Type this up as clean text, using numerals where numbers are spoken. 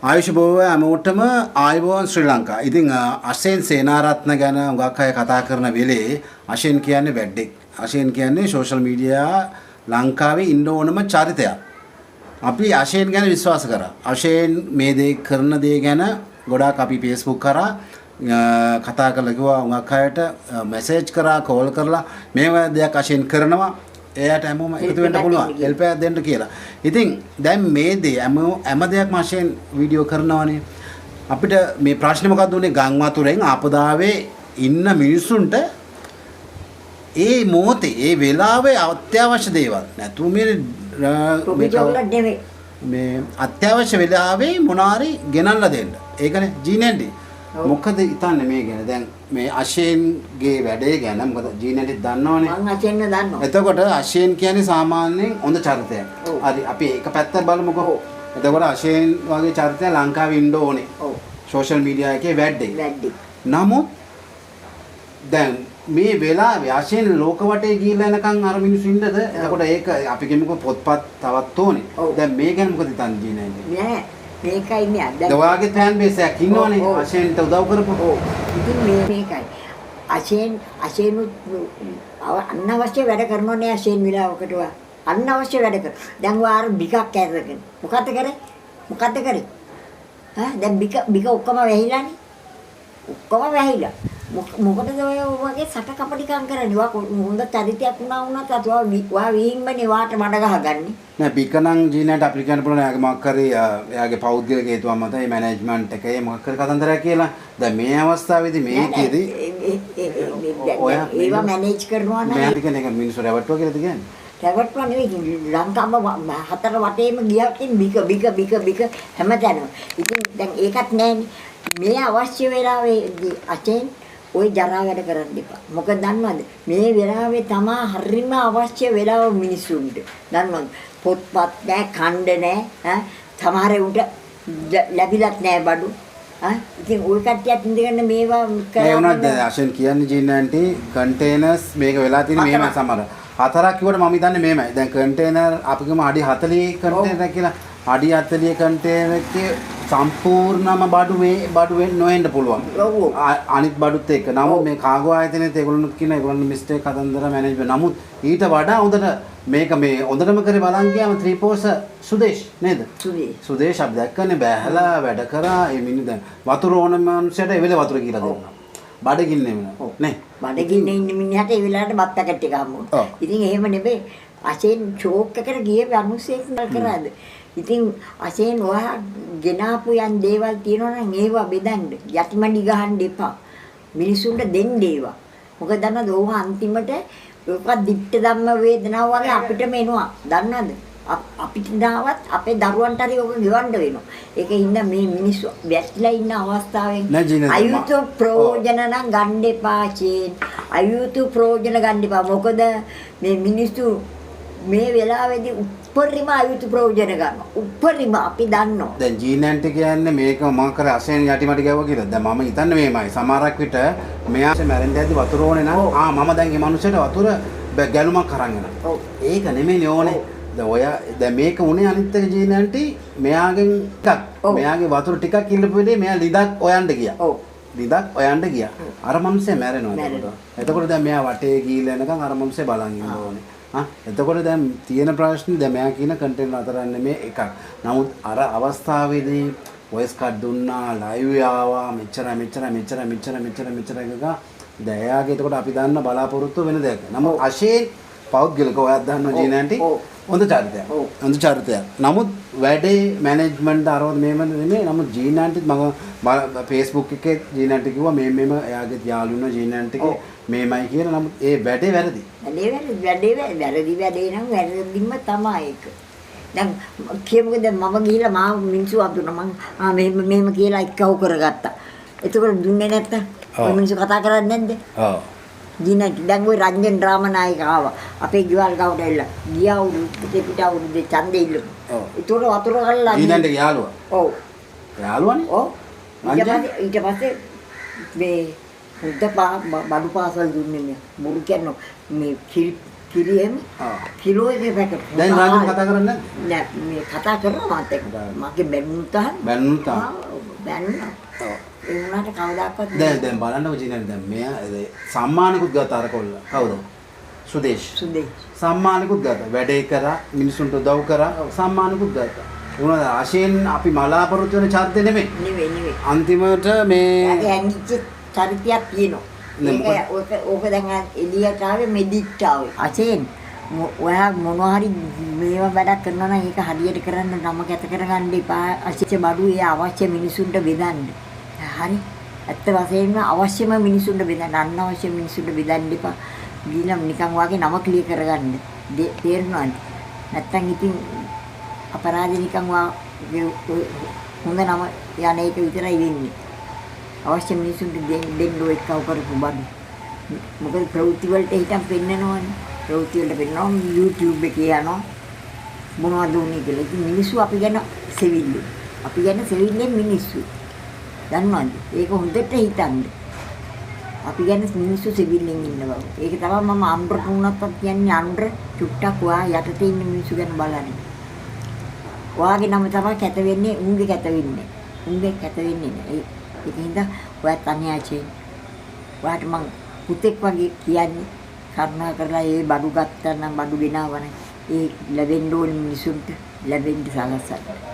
ආයුෂ්බෝව හැමෝටම ආයුබෝවන් ශ්‍රී ලංකා. ඉතින් අශේන් සේනාරත්න ගැන හුඟක් අය කතා කරන වෙලේ අශේන් කියන්නේ වැඩෙක්. අශේන් කියන්නේ සෝෂල් මීඩියා ලංකාවේ ඉන්න ඕනම චරිතයක්. අපි අශේන් ගැන විශ්වාස කරා. අශේන් මේ දේ කරන දේ ගැන ගොඩාක් අපි Facebook කරා කතා කරලා කිව්වා හුඟක් අයට මැසේජ් කරා කෝල් කරලා මේව දෙයක් අශේන් කරනවා. එයාට හැමෝම එකතු වෙන්න පුළුවන් හෙල්ප් එකක් දෙන්න කියලා. ඉතින් දැන් මේ දේ හැම දෙයක්ම වශයෙන් වීඩියෝ කරනවානේ. අපිට මේ ප්‍රශ්නේ මොකක්ද උනේ ගම් වතුරෙන් ආපදාවේ ඉන්න මිනිස්සුන්ට ඒ මොහොතේ ඒ වෙලාවේ අත්‍යවශ්‍ය දේවල් නැතු මේ අත්‍යවශ්‍ය වෙලාවේ මොනාරි ගෙනල්ලා දෙන්න. ඒකනේ ජීනේන්ඩි. මොකද හිතන්නේ මේ ගැන දැන් මේ අශේන්ගේ වැඩේ ගැන මොකද ජීනේන්ඩි දන්නවනේ. මං අශේන්ව දන්නවා. එතකොට අශේන් කියන්නේ සාමාන්‍යයෙන් හොඳ චරිතයක්. හරි අපි එක පැත්තක් බලමුකෝ. එතකොට අශේන් වගේ චරිතය ලංකාවේ ඉන්න ඕනේ. ඔව්. සෝෂල් මීඩියා එකේ වැඩේ. නමුත් දැන් මේ වෙලාවේ අශේන් ලෝක වටේ ගිහිල්ලා එනකන් අර මිනිස්සු ඉන්නද? එතකොට ඒක අපි කියමුකෝ පොත්පත් තවත් ඕනේ. දැන් මේ ගැන මොකද හිතන්නේ ජීනේන්ඩි? නෑ මේකයි නේ අද. දවාගේ ෆෑන් බේස් එකක් ඉන්නවනේ අශේන්ට උදව් කරපො. ඉතින් මේකයි. අශේන් අනවශ්‍ය වැඩ කරනෝනේ අශේන් විලාවකට අනවශ්‍ය වැඩ කර. දැන් වාර බිකක් ඇරගෙන. මොකද්ද කරේ? දැන් බික ඔක්කොම වැහිලානේ. ඔක්කොම වැහිලා. මොකටද ඔය වගේ සට කපටිකම් කරන්නේ? හොඳ චරිතයක් වුණත් වා වීහිම්මනේ වාට මඩ ගහගන්නේ. නෑ බිකනම් ජීනට අපිට කියන්න පුළුවන් එයාගේ මොකක් හරි එයාගේ පෞද්ගලික හේතුවක් මත මේ මැනේජ්මන්ට් එකේ මොකක් හරි කතන්දරයක් කියලා. දැන් මේ අවස්ථාවේදී මේකේදී ඒවා මැනේජ් කරනවා නම් මම කියන්නේ ඒක මිනිස්සු රැවට්ටුවා කියලාද කියන්නේ? රැවට්ටුවා නෙවෙයි ලංකාවම හතර වටේම ගියාකින් බික හැමතැනම. ඉතින් දැන් ඒකත් නෑනේ. මේ අවශ්‍ය වෙලාවේදී අචෙන් ওই ජරා වැඩ කරන්න එපා. මොකද දන්නවද? මේ වෙලාවේ තමා හරිම අවශ්‍ය වෙලාව මිනිසුන්ට. දන්නවද? පොත්පත් නැහැ, ඛණ්ඩ නැහැ. සමහර උන්ට ලැබිලත් නැහැ බඩු. ඉතින් ওই කට්ටියත් ඉඳගෙන මේවා කරා. ඒ වුණත් අශෙන් කියන්නේ ජීනන්ටි කන්ටේනර්ස් මේක වෙලා තියෙන මේම සමහර. හතරක් කිව්වට මම හිතන්නේ මේමයි. දැන් කන්ටේනර් අපි ගම අඩි 40 කන්ටේනර් කියලා. අඩි 40 කන්ටේනර් එකේ සම්පූර්ණම බඩු වෙන්න නොහෙන්න පුළුවන්. අනිත් බඩුත් එක්ක. නමුත් මේ කාගෝ ආයතනයේත් ඒගොල්ලොනුත් කියන ඒගොල්ලන් මිස්ටේක් හදන්දර මැනේජ්මන්ට්. නමුත් ඊට වඩා හොඳට මේක මේ හොඳටම කරේ බලන් ගියාම ත්‍රිපෝස සුදේශ් නේද? සුදේශ් අපි දැක්කනේ බෑහලා වැඩ කරා. ඒ මිනිහ දැන් වතුර ඕන මනුස්සයට ඒ වෙලේ වතුර කියලා දෙනවා. බඩගින්නේ නේ. බඩගින්නේ ඉන්න මිනිහට ඒ වෙලාවට බත් පැකට් එක හම්බුනා. ඉතින් එහෙම නෙවෙයි. අශේන් ෂෝක් එකට ගියේ මිනිස්සෙක් කරාද? ඉතින් අශේන් ඔයා ගෙනාපු යන් දේවල් තියෙනවා නම් ඒවා බෙදන්න. යටිමඩි ගහන්න එපා. මිනිසුන්ට දෙන්න ඒවා. මොකද දන්නවද ඕවා අන්තිමට ඔක දිට්ඨ ධම්ම වේදනාව වගේ අපිටම එනවා. දන්නවද? අපිට දාවත් අපේ දරුවන්ට හරි ඔක ගෙවන්න වෙනවා. ඒකින්ද මේ මිනිස්සු වැස්ලා ඉන්න අවස්ථාවෙන් අයුතු ප්‍රයෝජන නම් ගන්න එපා චේන්. අයුතු ප්‍රයෝජන ගන්න එපා. මොකද මේ මිනිස්සු මේ වෙලාවේදී උපරිම අයුතු ප්‍රයෝජන ගන්නවා. උපරිම අපි දන්නවා. දැන් ජීනන්ටි කියන්නේ මේක මම කර අසෙන් යටිමටි ගැවුවා කියලා. දැන් මම හිතන්නේ මේමයි. සමහරක් විට මෙයා මැරෙන්න ඇද්දි වතුර ඕනේ නම් මම දැන් මේ මිනිස්සුන්ට වතුර ගැලුමක් අරන් එනවා. ඒක නෙමෙයිනේ ඕනේ. දැන් මේක උනේ අනිත් එක ජීනන්ටි මෙයාගෙන් ටිකක් මෙයාගේ වතුර ටිකක් ඉල්ලපු වෙලේ මෙයා ලිදක් හොයන්න ගියා. ලිදක් හොයන්න ගියා. අර මිනිස්සේ මැරෙනවා. එතකොට දැන් මෙයා වටේ ගිහිල්ලා එනකන් අර මිනිස්සේ බලන් ඉන්න ඕනේ. එතකොට දැන් තියෙන ප්‍රශ්නේ දැන් මෙයා කියන කන්ටෙන්ට් අතරක් නෙමෙයි එකක්. නමුත් අර අවස්ථාවේදී වොයිස් කට් දුන්නා, ලයිව් ආවා, මෙච්චර එකක දැන් එයාගේ එතකොට අපි දන්න බලාපොරොත්තු වෙන දෙයක්. නමුත් අශේන් පෞද්ගලිකව ඔයත් දන්නවා ජීනන්ටි හොඳ චරිතයක්. හොඳ චරිතයක්. නමුත් වැඩේ මැනේජ්මන්ට් අරවද මේව නෙමෙයි. නමුත් ජීනන්ටිත් මම Facebook එකේ ජීනන්ටි කිව්වා මේ එයාගේ යාළුවෝ ජීනන්ටිගේ මේමයි කියලා. නමුත් ඒ වැඩේ වැරදි. වැඩේ නම් වැරදිම තමයි ඒක. දැන් කියමුකෝ දැන් මම ගිහිල්ලා මිනිස්සු අඳුනා මෙහෙම කියලා එක්කව කරගත්තා. එතකොට දුන්නේ නැත්තම් ඔය මිනිස්සු කතා කරන්නේ නැද්ද? ඔව්. ජීනන්ටි දැන් ওই රංජන් රාමනායක ආවා. අපේ ගෙවල් ගාවට ඇවිල්ලා ගියා පිට අවුරුද්දේ ඡන්දෙ ඉල්ලුවා. ඔව්. ඒතකොට වතුර ගල්ලා ජීනන්ටි යාළුවා. ඔව්. යාළුවානේ? ඔව්. ඊට පස්සේ මේ හුද්ද බඩු පාසල් දුන්නේ මේ මුරු කියන්නේ මේ කිරියෙම කිලෝ එකේ පැකට්. දැන් රාජු කතා කරන්නේ නෑ මේ කතා කරනවා මාත් එක්ක. මගේ බැනුත් අහන්න. බැනුත් බැන්නා. ඔව්. ඒ වුණාට කවදාකවත් දැන් බලන්නකො ජීනල් දැන් මෙයා සම්මානිකුත් ගත්ත අර කොල්ල. කවුද? සුදේශ්. සම්මානිකුත් ගත්තා. වැඩේ කරා, මිනිසුන්ට උදව් කරා, සම්මානිකුත් ගත්තා. උනද ආශයෙන් අපි බලාපොරොත්තු වෙන චරිතෙ නෙමෙයි. නෙවෙයි. අන්තිමට මේ යාගේ ඇඟිච්ච චරිතයක් තියෙනවා. ඕක දැන් එළියට ආවේ මෙඩිට් ආවේ. ආශයෙන් ඔයා මොනවා හරි මේව වැඩක් කරනවා නම් ඒක හරියට කරන්න නම කැත කරගන්න එපා. අසිච්ච බඩු ඒ අවශ්‍ය මිනිසුන්ට බෙදන්න. හරි. ඇත්ත වශයෙන්ම අවශ්‍යම මිනිසුන්ට බෙදන්න. අනවශ්‍ය මිනිසුන්ට බෙදන්න එපා. ගිලම් නිකන් වාගේ නම ක්ලියර් කරගන්න. තේරෙනවද? නැත්තම් ඉතින් අපරාධ නිකන් හොඳ නම යන එක විතරයි වෙන්නේ. අවශ්‍ය මිනිසුන්ට දෙන්න ඔය එකව කරපු බඩු. මොකද ප්‍රවෘත්ති වලට හිටන් පෙන්නනවනේ. ප්‍රවෘත්ති වලට පෙන්නනවා YouTube එකේ යනවා. මොනවද උනේ කියලා. ඉතින් මිනිස්සු අපි ගැන සෙවිල්ලු. අපි ගැන සෙවිල්ලෙන් මිනිස්සු. දන්නවද? ඒක හොඳට හිතන්න. අපි ගැන මිනිස්සු සෙවිල්ලෙන් ඉන්න බව. ඒක තමයි මම අම්බරට වුණත් කියන්නේ අම්බර චුට්ටක් වා යටතේ ඉන්න මිනිස්සු ගැන බලන්න. ඔයාගේ නම තමයි කැත වෙන්නේ, උන්ගේ කැත වෙන්නේ. උන්ගේ කැත වෙන්නේ නෑ. ඒකින්ද ඔයත් අන්‍යයචේ. ඔයාට මං පුතෙක් වගේ කියන්නේ කරුණා කරලා ඒ බඩු ගත්තා නම් බඩු ගෙනාවනේ. ඒ ලැබෙන්න ඕන මිනිසුන්ට ලැබෙන්න සලස්සන්න.